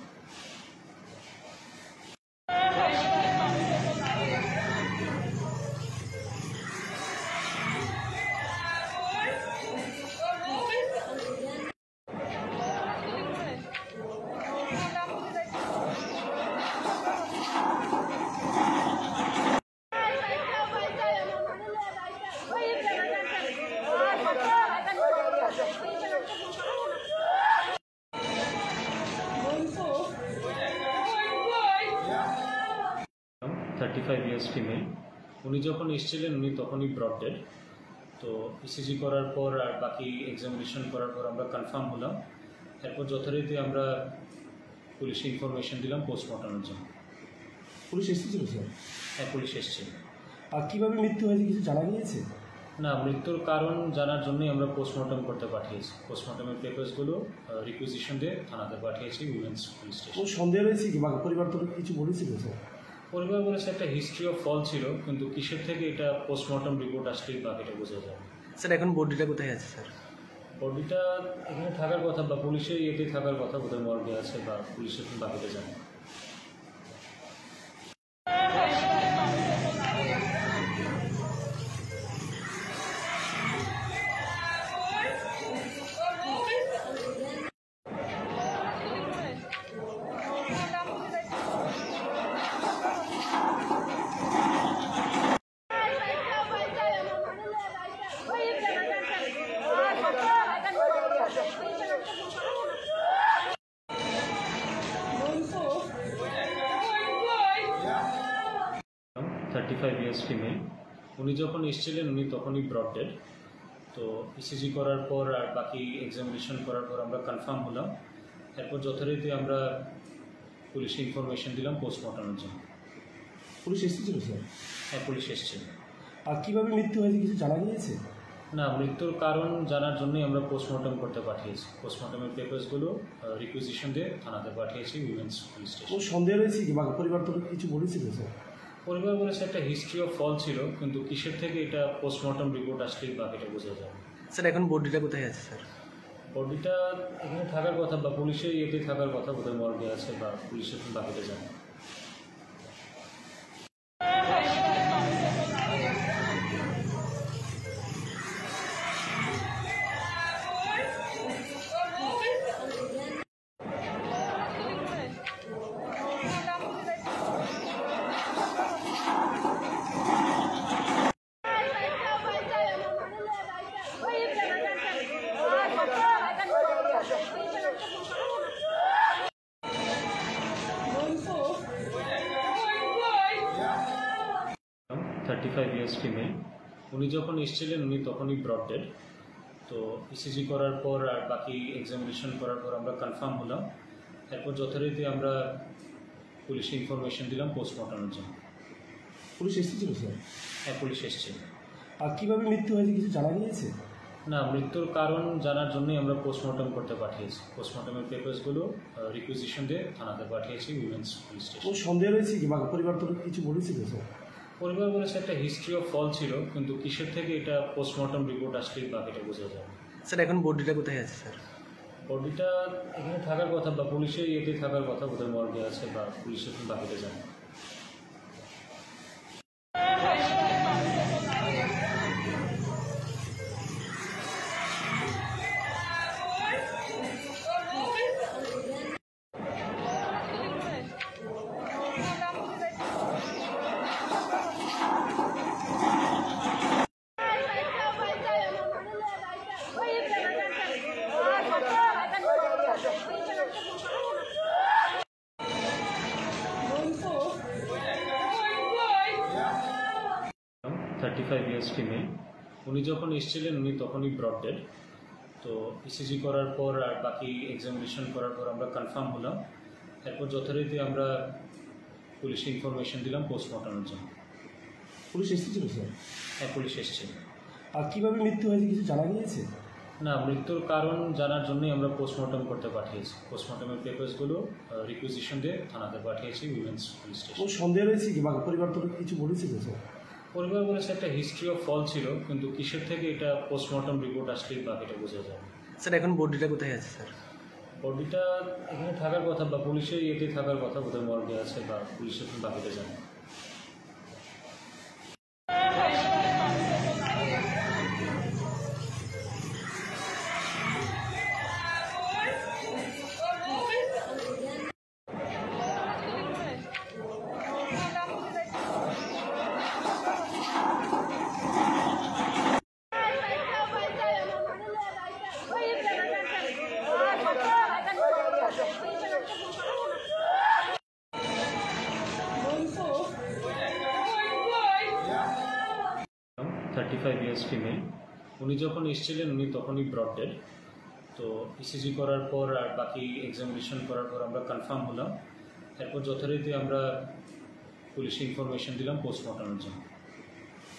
Thirty 35 years female. উনি যখন এসেছিলেন উনি তখনই ব্রড ডেড। তো ইসিজি করার পর আর বাকি এক্সামিনেশন করার পর আমরা কনফার্ম হলাম। এরপর যথারীতি আমরা পুলিশে ইনফরমেশন দিলাম পোস্টমর্টমের জন্য। পুলিশ এসেছিল স্যার? হ্যাঁ, পুলিশ এসেছিল। আর কীভাবে মৃত্যু হয়েছে কিছু জানা গিয়েছে? না, মৃত্যুর কারণ জানার জন্যই আমরা পোস্টমর্টম করতে পাঠিয়েছি। পোস্টমর্টমের পেপারসগুলো রিকুইজিশন দিয়ে থানাতে পাঠিয়েছি উইমেন্স পুলিশ স্টেশন। কোনো সন্দেহ রয়েছে কি বা পরিবার তরফে কিছু বলেছিল স্যার? পরিবার বলেছে একটা হিস্ট্রি অফ ফল ছিল, কিন্তু কিসের থেকে এটা পোস্টমর্টম রিপোর্ট আসলেই বাকিটা বোঝা যাবে। স্যার এখন বডিটা কোথায় আছে স্যার? বডিটা এখানে থাকার কথা বা পুলিশের ইয়েতে থাকার কথা, বোধহয় মর্গে আছে বা পুলিশের বাকিটা জানে। Thirty 35 years female. উনি যখন এসেছিলেন উনি তখনই ব্রড ডেড। তো ইসিজি করার পর আর বাকি এক্সামিনেশন করার পর আমরা কনফার্ম হলাম। এরপর যথারীতি আমরা পুলিশে ইনফরমেশন দিলাম পোস্টমর্টমের জন্য। পুলিশ এসেছিল স্যার? হ্যাঁ, পুলিশ এসেছিল। আর কীভাবে মৃত্যু হয়েছে কিছু জানা গিয়েছে? না, মৃত্যুর কারণ জানার জন্যই আমরা পোস্টমর্টম করতে পাঠিয়েছি। পোস্টমর্টমের পেপারসগুলো রিকুইজিশন দিয়ে থানাতে পাঠিয়েছি উইমেন্স পুলিশ স্টেশন। কোনো সন্দেহ রয়েছে কি বা পরিবার তরফে কিছু বলেছিল স্যার? পরিবার বলেছে একটা হিস্ট্রি অফ ফল ছিল, কিন্তু কিসের থেকে এটা পোস্টমর্টম রিপোর্ট আসলেই বাকিটা বোঝা যাবে। স্যার এখন বডিটা কোথায় আছে স্যার? বডিটা এখানে থাকার কথা বা পুলিশের ইয়েতে থাকার কথা, বোধহয় মর্গে আছে বা পুলিশের বাকিটা জানে। Thirty 35 years female. উনি যখন এসেছিলেন উনি তখনই ব্রড ডেড। তো ইসিজি করার পর আর বাকি এক্সামিনেশন করার পর আমরা কনফার্ম হলাম। এরপর যথারীতি আমরা পুলিশে ইনফরমেশন দিলাম পোস্টমর্টমের জন্য। পুলিশ এসেছিল স্যার? হ্যাঁ, পুলিশ এসেছিল। আর কীভাবে মৃত্যু হয়েছে কিছু জানা গিয়েছে? না, মৃত্যুর কারণ জানার জন্যই আমরা পোস্টমর্টম করতে পাঠিয়েছি। পোস্টমর্টমের পেপারসগুলো রিকুইজিশন দিয়ে থানাতে পাঠিয়েছি উইমেন্স পুলিশ স্টেশন। কোনো সন্দেহ রয়েছে কি বা পরিবার তরফে কিছু বলেছিল স্যার? পরিবার বলেছে একটা হিস্ট্রি অফ ফল ছিল, কিন্তু কিসের থেকে এটা পোস্টমর্টম রিপোর্ট আসলেই বাকিটা বোঝা যাবে। স্যার এখন বডিটা কোথায় আছে স্যার? বডিটা এখানে থাকার কথা বা পুলিশের ইয়েতে থাকার কথা, বোধহয় মর্গে আছে বা পুলিশের বাকিটা জানে। 35 ইয়ার্স ফিমেল। উনি যখন এসেছিলেন উনি তখনই ব্রড ডেড। তো ইসিজি করার পর আর বাকি এক্সামিনেশন করার পর আমরা কনফার্ম হলাম। এরপর যথারীতি আমরা পুলিশে ইনফরমেশন দিলাম পোস্টমর্টমের জন্য। পুলিশ এসেছিল স্যার? হ্যাঁ, পুলিশ এসেছিল। আর কীভাবে মৃত্যু হয়েছে কিছু জানা গিয়েছে? না, মৃত্যুর কারণ জানার জন্যই আমরা পোস্টমর্টম করতে পাঠিয়েছি। পোস্টমর্টমের পেপারসগুলো রিকুইজিশন দিয়ে থানাতে পাঠিয়েছি উইমেন্স পুলিশ স্টেশন। ও সন্দেহ রয়েছে কি বা পরিবার তো কিছু বলেছিল স্যার? পরিবার বলেছে একটা হিস্ট্রি অফ ফল ছিল, কিন্তু কিসের থেকে এটা পোস্টমর্টম রিপোর্ট আসলেই বাকিটা বোঝা যাবে। স্যার এখন বডিটা কোথায় আছে স্যার? বডিটা এখানে থাকার কথা বা পুলিশের ইয়েতে থাকার কথা, বোধহয় মর্গে আছে বা পুলিশের বাকিটা জানে। Thirty 35 years female. উনি যখন এসেছিলেন উনি তখনই ব্রড ডেড। তো ইসিজি করার পর আর বাকি এক্সামিনেশন করার পর আমরা কনফার্ম হলাম। এরপর যথারীতি আমরা পুলিশে ইনফরমেশন দিলাম পোস্টমর্টমের জন্য।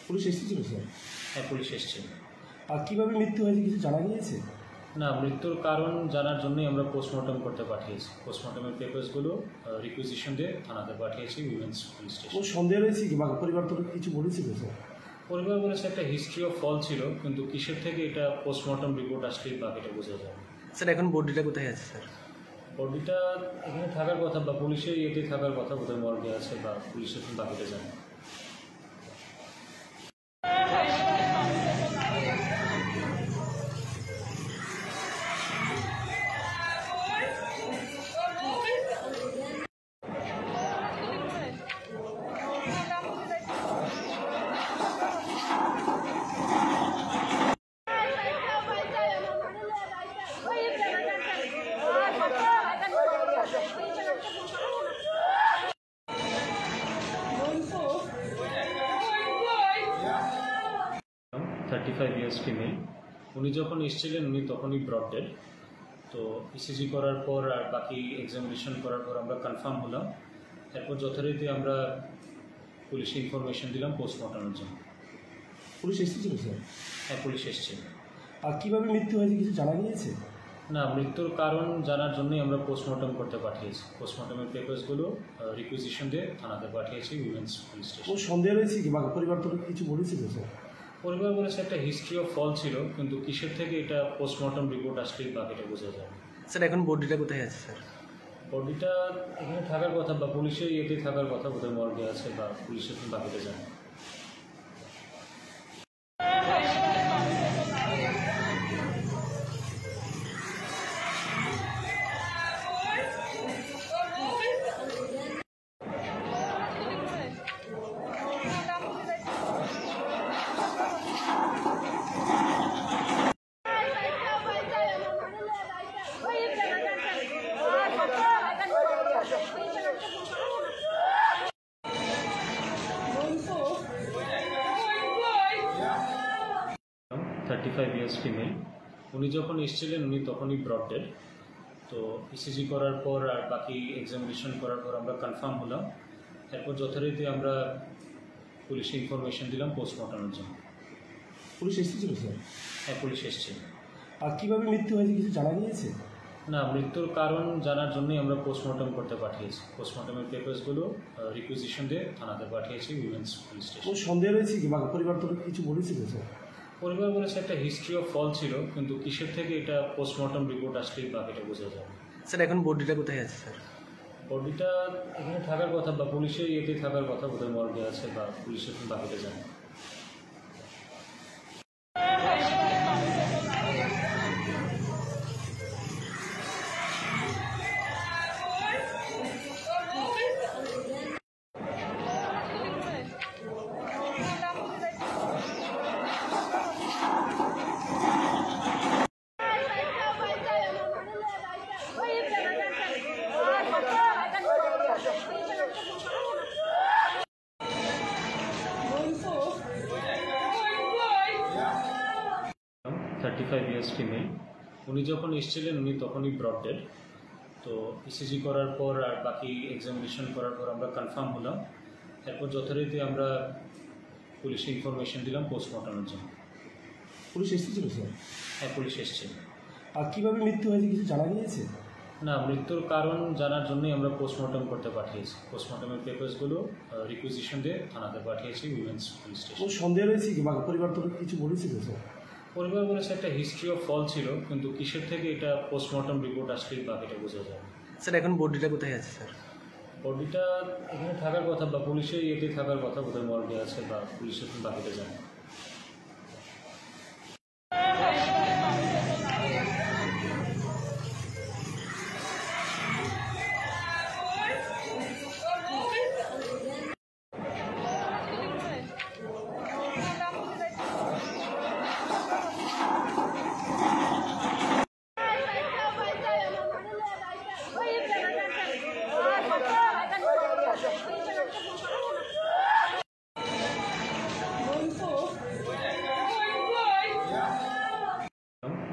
পুলিশ এসেছিল স্যার? হ্যাঁ, পুলিশ এসেছিল। আর কীভাবে মৃত্যু হয়েছে কিছু জানা গিয়েছে? না, মৃত্যুর কারণ জানার জন্যই আমরা পোস্টমর্টম করতে পাঠিয়েছি। পোস্টমর্টমের পেপারসগুলো রিকুইজিশন দিয়ে থানাতে পাঠিয়েছি উইমেন্স পুলিশ ও স্টেশন। সন্দেহ রয়েছে কি বা পরিবার তো কিছু বলেছিল স্যার? পরিবার বলেছে একটা হিস্ট্রি অফ ফল ছিল, কিন্তু কিসের থেকে এটা পোস্টমর্টম রিপোর্ট আসলেই বাকিটা বোঝা যাবে। স্যার এখন বডিটা কোথায় আছে স্যার? বডিটা এখানে থাকার কথা বা পুলিশের ইয়েতে থাকার কথা, বোধহয় মর্গে আছে বা পুলিশের বাকিটা জানে। Thirty 35 years female. উনি যখন এসেছিলেন উনি তখনই ব্রড ডেড। তো ইসিজি করার পর আর বাকি এক্সামিনেশন করার পর আমরা কনফার্ম হলাম। এরপর যথারীতি আমরা পুলিশে ইনফরমেশন দিলাম পোস্টমর্টমের জন্য। পুলিশ এসেছিল স্যার? হ্যাঁ, পুলিশ এসেছিল। আর কীভাবে মৃত্যু হয়েছে কিছু জানা গিয়েছে? না, মৃত্যুর কারণ জানার জন্যই আমরা পোস্টমর্টম করতে পাঠিয়েছি। পোস্টমর্টমের পেপারসগুলো রিকুইজিশন দিয়ে থানাতে পাঠিয়েছি উইমেন্স পুলিশ ও স্টেশন। সন্দেহ রয়েছে কি বা পরিবার তো কিছু বলেছিল স্যার? পরিবার বলেছে একটা হিস্ট্রি অফ ফল ছিল, কিন্তু কিসের থেকে এটা পোস্টমর্টম রিপোর্ট আসলেই বাকিটা বোঝা যাবে। স্যার এখন বডিটা কোথায় আছে স্যার? বডিটা এখানে থাকার কথা বা পুলিশের ইয়েতে থাকার কথা, বোধহয় মর্গে আছে বা পুলিশের বাকিটা জানে। Thirty 35 years female. উনি যখন এসেছিলেন উনি তখনই ব্রড ডেড। তো ইসিজি করার পর আর বাকি এক্সামিনেশন করার পর আমরা কনফার্ম হলাম। এরপর যথারীতি আমরা পুলিশে ইনফরমেশন দিলাম পোস্টমর্টমের জন্য। পুলিশ এসেছিল স্যার? হ্যাঁ, পুলিশ এসেছিল। আর কীভাবে মৃত্যু হয়েছে কিছু জানা গিয়েছে? না, মৃত্যুর কারণ জানার জন্যই আমরা পোস্টমর্টম করতে পাঠিয়েছি। পোস্টমর্টমের পেপারসগুলো রিকুইজিশন দিয়ে থানাতে পাঠিয়েছি উইমেন্স পুলিশ ও স্টেশন। সন্দেহ রয়েছে কি বা পরিবার তো কিছু বলেছিল স্যার? পরিবার বলেছে একটা হিস্ট্রি অফ ফল ছিল, কিন্তু কিসের থেকে এটা পোস্টমর্টম রিপোর্ট আসলেই বাকিটা বোঝা যাবে। স্যার এখন বডিটা কোথায় আছে স্যার? বডিটা এখানে থাকার কথা বা পুলিশের ইয়েতে থাকার কথা, বোধহয় মর্গে আছে বা পুলিশের বাকিটা জানে। 35 ইয়ার্স ফিমেল। উনি যখন এসেছিলেন উনি তখনই ব্রড ডেড। তো ইসিজি করার পর আর বাকি এক্সামিনেশন করার পর আমরা কনফার্ম হলাম। এরপর যথারীতি আমরা পুলিশে ইনফরমেশন দিলাম পোস্টমর্টমের জন্য। পুলিশ এসেছিল স্যার? হ্যাঁ, পুলিশ এসেছিল। আর কীভাবে মৃত্যু হয়েছে কিছু জানা গিয়েছে? না, মৃত্যুর কারণ জানার জন্যই আমরা পোস্টমর্টম করতে পাঠিয়েছি। পোস্টমর্টমের পেপারসগুলো রিকুইজিশন দিয়ে থানাতে পাঠিয়েছি উইমেন্স পুলিশ স্টেশন। কোনো সন্দেহ রয়েছে কি বা পরিবার তরফে কিছু বলেছিল স্যার? পরিবার বলেছে একটা হিস্ট্রি অফ ফল ছিল, কিন্তু কিসের থেকে এটা পোস্টমর্টম রিপোর্ট আসলেই বাকিটা বোঝা যায়। স্যার এখন বডিটা কোথায় আছে স্যার? বডিটা এখানে থাকার কথা বা পুলিশের ইয়েতে থাকার কথা, বোধহয় মর্গে আছে বা পুলিশের বাকিটা জানে।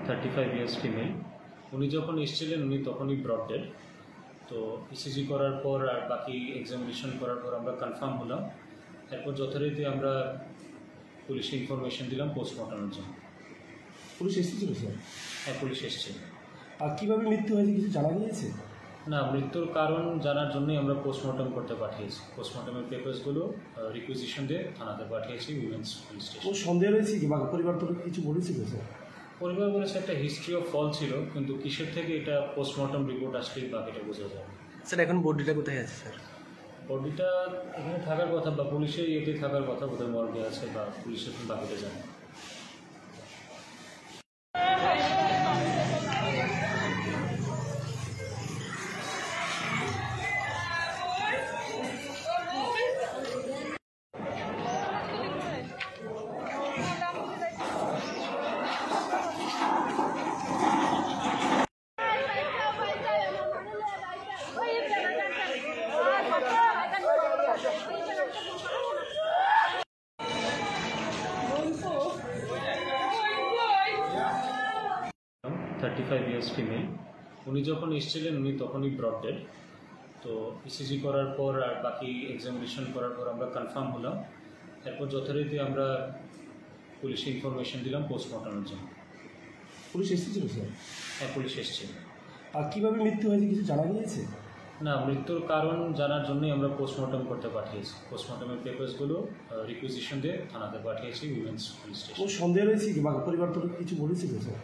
Thirty 35 years female. উনি যখন এসেছিলেন উনি তখনই ব্রড ডেড। তো ইসিজি করার পর আর বাকি এক্সামিনেশন করার পর আমরা কনফার্ম হলাম। এরপর যথারীতি আমরা পুলিশে ইনফরমেশন দিলাম পোস্টমর্টমের জন্য। পুলিশ এসেছিল স্যার? হ্যাঁ, পুলিশ এসেছিল। আর কীভাবে মৃত্যু হয়েছে কিছু জানা গিয়েছে? না, মৃত্যুর কারণ জানার জন্যই আমরা পোস্টমর্টম করতে পাঠিয়েছি। পোস্টমর্টমের পেপারসগুলো রিকুইজিশন দিয়ে থানাতে পাঠিয়েছি উইমেন্স পুলিশ স্টেশন। কোনো সন্দেহ রয়েছে কি বা পরিবার তরফে কিছু বলেছিল স্যার? পরিবার বলেছে একটা হিস্ট্রি অফ ফল ছিল, কিন্তু কিসের থেকে এটা পোস্টমর্টম রিপোর্ট আসলেই বাকিটা বোঝা যায়। স্যার এখন বডিটা কোথায় আছে স্যার? বডিটা এখানে থাকার কথা বা পুলিশের ইয়েতে থাকার কথা, বোধহয় মর্গে আছে বা পুলিশের বাকিটা জানে। Thirty 35 years female. উনি যখন এসেছিলেন উনি তখনই ব্রড ডেড। তো ইসিজি করার পর আর বাকি এক্সামিনেশন করার পর আমরা কনফার্ম হলাম। এরপর যথারীতি আমরা পুলিশে ইনফরমেশন দিলাম পোস্টমর্টমের জন্য। পুলিশ এসেছিল স্যার? হ্যাঁ, পুলিশ এসেছিল। আর কীভাবে মৃত্যু হয়েছে কিছু জানা গিয়েছে? না, মৃত্যুর কারণ জানার জন্যই আমরা পোস্টমর্টম করতে পাঠিয়েছি। পোস্টমর্টমের পেপারসগুলো রিকুইজিশন দিয়ে থানাতে পাঠিয়েছি উইমেন্স পুলিশ স্টেশন। কোনো সন্দেহ রয়েছে কি বা পরিবার তরফে কিছু বলেছিল স্যার?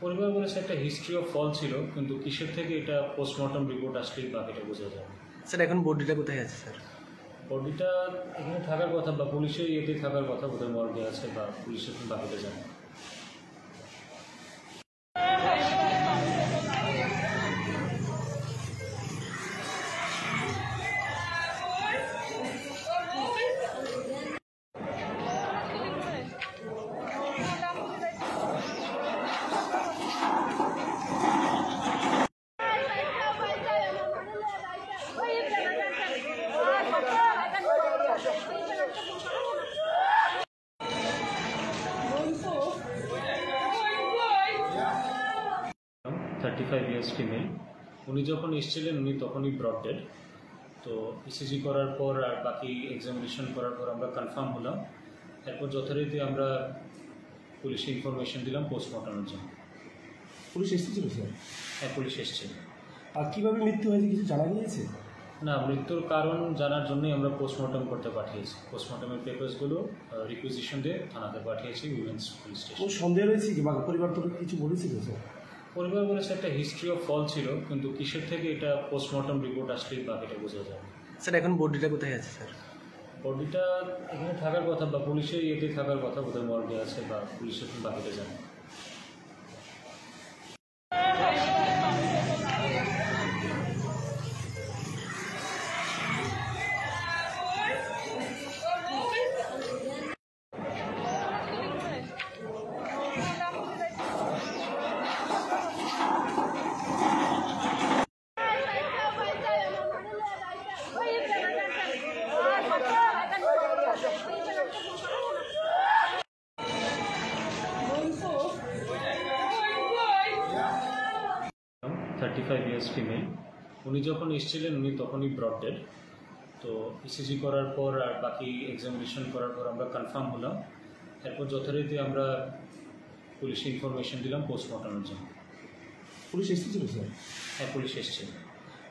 পরিবার বলেছে একটা হিস্ট্রি অফ ফল ছিল, কিন্তু কিসের থেকে এটা পোস্টমর্টম রিপোর্ট আসলেই বাকিটা বোঝা যায়। স্যার এখন বডিটা কোথায় আছে স্যার? বডিটা এখানে থাকার কথা বা পুলিশের ইয়েতে থাকার কথা, বোধহয় মর্গে আছে বা পুলিশের বাকিটা জানে। Thirty 35 years female. উনি যখন এসেছিলেন উনি তখনই ব্রড ডেড। তো ইসিজি করার পর আর বাকি এক্সামিনেশন করার পর আমরা কনফার্ম হলাম। এরপর যথারীতি আমরা পুলিশে ইনফরমেশন দিলাম পোস্টমর্টমের জন্য। পুলিশ এসেছিল স্যার? হ্যাঁ, পুলিশ এসেছিল। আর কীভাবে মৃত্যু হয়েছে কিছু জানা গিয়েছে? না, মৃত্যুর কারণ জানার জন্যই আমরা পোস্টমর্টম করতে পাঠিয়েছি। পোস্টমর্টমের পেপারসগুলো রিকুইজিশন দিয়ে থানাতে পাঠিয়েছি উইমেন্স পুলিশ স্টেশন। কোনো সন্দেহ রয়েছে কি বা পরিবার তরফে কিছু বলেছিল স্যার? পরিবার বলেছে একটা হিস্ট্রি অফ ফল ছিল, কিন্তু কিসের থেকে এটা পোস্টমর্টম রিপোর্ট আসলেই বাকিটা বোঝা যায়। স্যার এখন বডিটা কোথায় আছে স্যার? বডিটা এখানে থাকার কথা বা পুলিশের ইয়েতে থাকার কথা, বোধহয় মর্গে আছে বা পুলিশের বাকিটা জানে। 35 ইয়ার্স ফিমেল। উনি যখন এসেছিলেন উনি তখনই ব্রড ডেড। তো ইসিজি করার পর আর বাকি এক্সামিনেশন করার পর আমরা কনফার্ম হলাম। এরপর যথারীতি আমরা পুলিশে ইনফরমেশন দিলাম পোস্টমর্টমের জন্য। পুলিশ এসেছিল স্যার? হ্যাঁ, পুলিশ এসেছিল।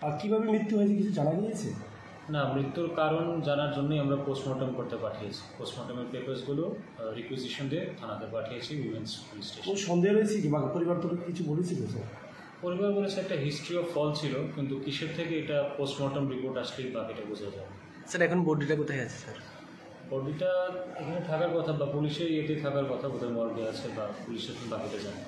আর কিভাবে মৃত্যু হয়েছে কিছু জানা গিয়েছে? না, মৃত্যুর কারণ জানার জন্যই আমরা পোস্টমর্টম করতে পাঠিয়েছি। পোস্টমর্টমের পেপারসগুলো রিকুইজিশন দিয়ে থানাতে পাঠিয়েছি উইমেন্স পুলিশ স্টেশন। কোন সন্দেহ রয়েছে কি বা পরিবার থেকে কিছু বলেছিল স্যার? পরিবার বলেছে একটা হিস্ট্রি অফ ফল ছিল, কিন্তু কিসের থেকে এটা পোস্টমর্টম রিপোর্ট আসলেই বাকিটা বোঝা যাবে। স্যার এখন বডিটা কোথায় আছে স্যার? বডিটা এখানে থাকার কথা বা পুলিশের ইয়েতে থাকার কথা, বোধহয় মর্গে আছে বা পুলিশের বাকিটা জানে।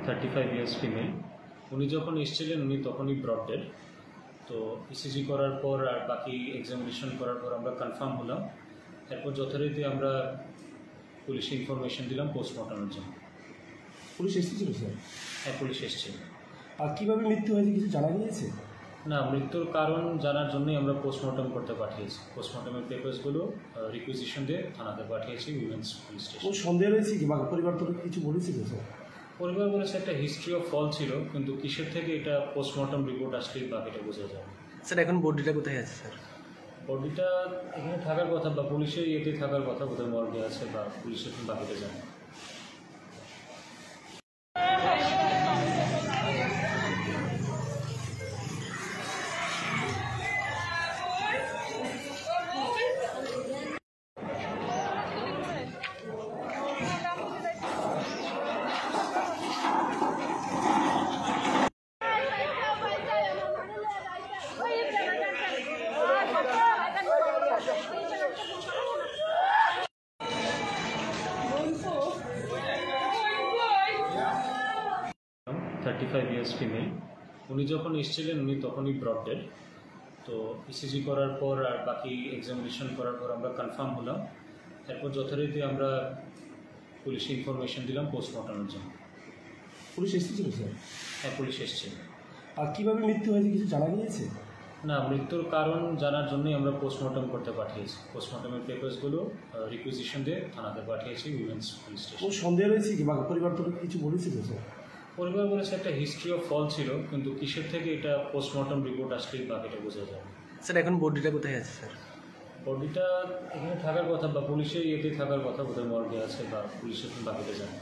Thirty 35 years female. উনি যখন এসেছিলেন উনি তখনই ব্রড ডেড। তো ইসিজি করার পর আর বাকি এক্সামিনেশন করার পর আমরা কনফার্ম হলাম। এরপর যথারীতি আমরা পুলিশে ইনফরমেশন দিলাম পোস্টমর্টমের জন্য। পুলিশ এসেছিল স্যার? হ্যাঁ, পুলিশ এসেছিল। আর কিভাবে মৃত্যু হয়েছে কিছু জানা গিয়েছে? না, মৃত্যুর কারণ জানার জন্যই আমরা পোস্টমর্টম করতে পাঠিয়েছি। পোস্টমর্টমের পেপারসগুলো রিকুইজিশন দিয়ে থানাতে পাঠিয়েছি উইমেন্স পুলিশ স্টেশন। কোন সন্দেহ রয়েছে কি বা পরিবার থেকে কিছু বলেছিল স্যার? পরিবার বলেছে একটা হিস্ট্রি অফ ফল ছিল, কিন্তু কিসের থেকে এটা পোস্টমর্টম রিপোর্ট আসলেই বাকিটা বোঝা যাবে। স্যার এখন বডিটা কোথায় আছে স্যার? বডিটা এখানে থাকার কথা বা পুলিশের ইয়েতে থাকার কথা, বোধহয় মর্গে আছে বা পুলিশের বাকিটা জানে। Thirty 35 years female. উনি যখন এসেছিলেন উনি তখনই ব্রড ডেড। তো ইসিজি করার পর আর বাকি এক্সামিনেশন করার পর আমরা কনফার্ম হলাম। এরপর যথারীতি আমরা পুলিশে ইনফরমেশন দিলাম পোস্টমর্টমের জন্য। পুলিশ এসেছিল স্যার? হ্যাঁ, পুলিশ এসেছিল। আর কিভাবে মৃত্যু হয়েছে কিছু জানা গিয়েছে? না, মৃত্যুর কারণ জানার জন্যই আমরা পোস্টমর্টম করতে পাঠিয়েছি। পোস্টমর্টমের পেপারসগুলো রিকুইজিশন দিয়ে থানাতে পাঠিয়েছি উইমেন্স পুলিশ স্টেশন। কোন সন্দেহ রয়েছে কি বা পরিবার থেকে কিছু বলেছিল স্যার? পরিবার বলেছে একটা হিস্ট্রি অফ ফল ছিল, কিন্তু কিসের থেকে এটা পোস্টমর্টম রিপোর্ট আসলেই বাকিটা বোঝা যাবে। স্যার এখন বডিটা কোথায় আছে স্যার? বডিটা এখানে থাকার কথা বা পুলিশের ইয়েতে থাকার কথা, বোধহয় মর্গে আছে বা পুলিশের বাকিটা জানে।